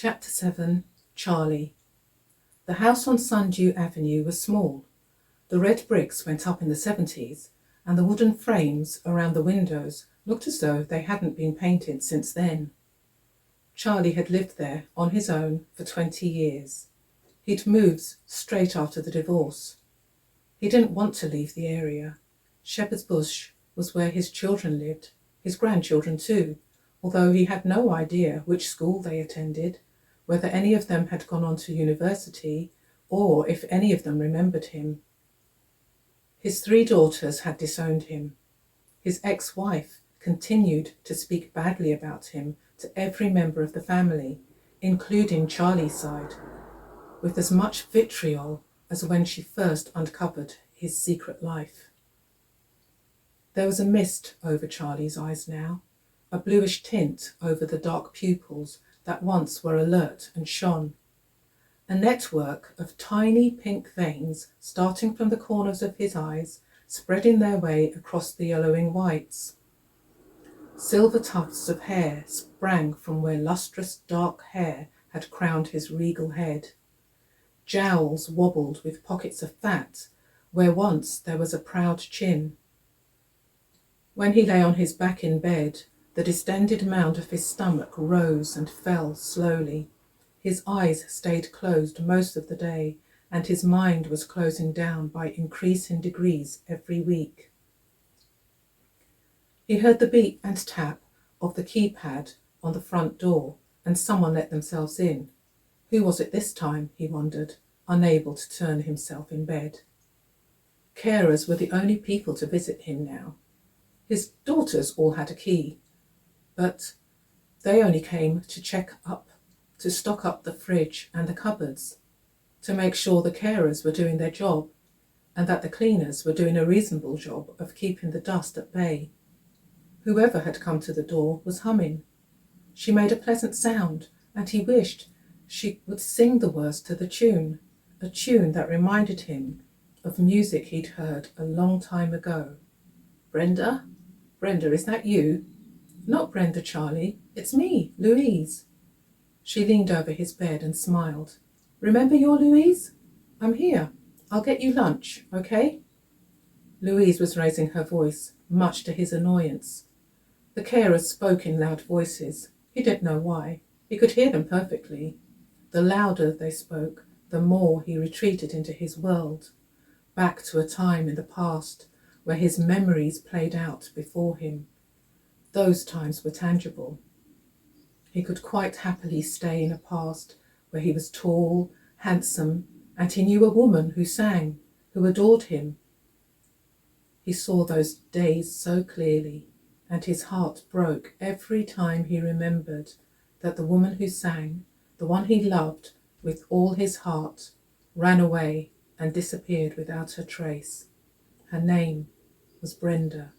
Chapter 7. Charlie. The house on Sundew Avenue was small. The red bricks went up in the 70s, and the wooden frames around the windows looked as though they hadn't been painted since then. Charlie had lived there on his own for 20 years. He'd moved straight after the divorce. He didn't want to leave the area. Shepherd's Bush was where his children lived, his grandchildren too, although he had no idea which school they attended, whether any of them had gone on to university, or if any of them remembered him. His 3 daughters had disowned him. His ex-wife continued to speak badly about him to every member of the family, including Charlie's side, with as much vitriol as when she first uncovered his secret life. There was a mist over Charlie's eyes now, a bluish tint over the dark pupils that once were alert and shone. A network of tiny pink veins starting from the corners of his eyes, spreading their way across the yellowing whites. Silver tufts of hair sprang from where lustrous dark hair had crowned his regal head. Jowls wobbled with pockets of fat where once there was a proud chin. When he lay on his back in bed, the distended mound of his stomach rose and fell slowly. His eyes stayed closed most of the day, and his mind was closing down by increasing degrees every week. He heard the beep and tap of the keypad on the front door, and someone let themselves in. Who was it this time, he wondered, unable to turn himself in bed. Carers were the only people to visit him now. His daughters all had a key, but they only came to stock up the fridge and the cupboards, to make sure the carers were doing their job and that the cleaners were doing a reasonable job of keeping the dust at bay. Whoever had come to the door was humming. She made a pleasant sound, and he wished she would sing the words to the tune, a tune that reminded him of music he'd heard a long time ago. Brenda? Brenda, is that you? Not Brenda, Charlie. It's me, Louise. She leaned over his bed and smiled. Remember you're Louise? I'm here. I'll get you lunch, okay? Louise was raising her voice, much to his annoyance. The carers spoke in loud voices. He didn't know why. He could hear them perfectly. The louder they spoke, the more he retreated into his world, back to a time in the past where his memories played out before him. Those times were tangible. He could quite happily stay in a past where he was tall, handsome, and he knew a woman who sang, who adored him. He saw those days so clearly, and his heart broke every time he remembered that the woman who sang, the one he loved with all his heart, ran away and disappeared without a trace. Her name was Brenda.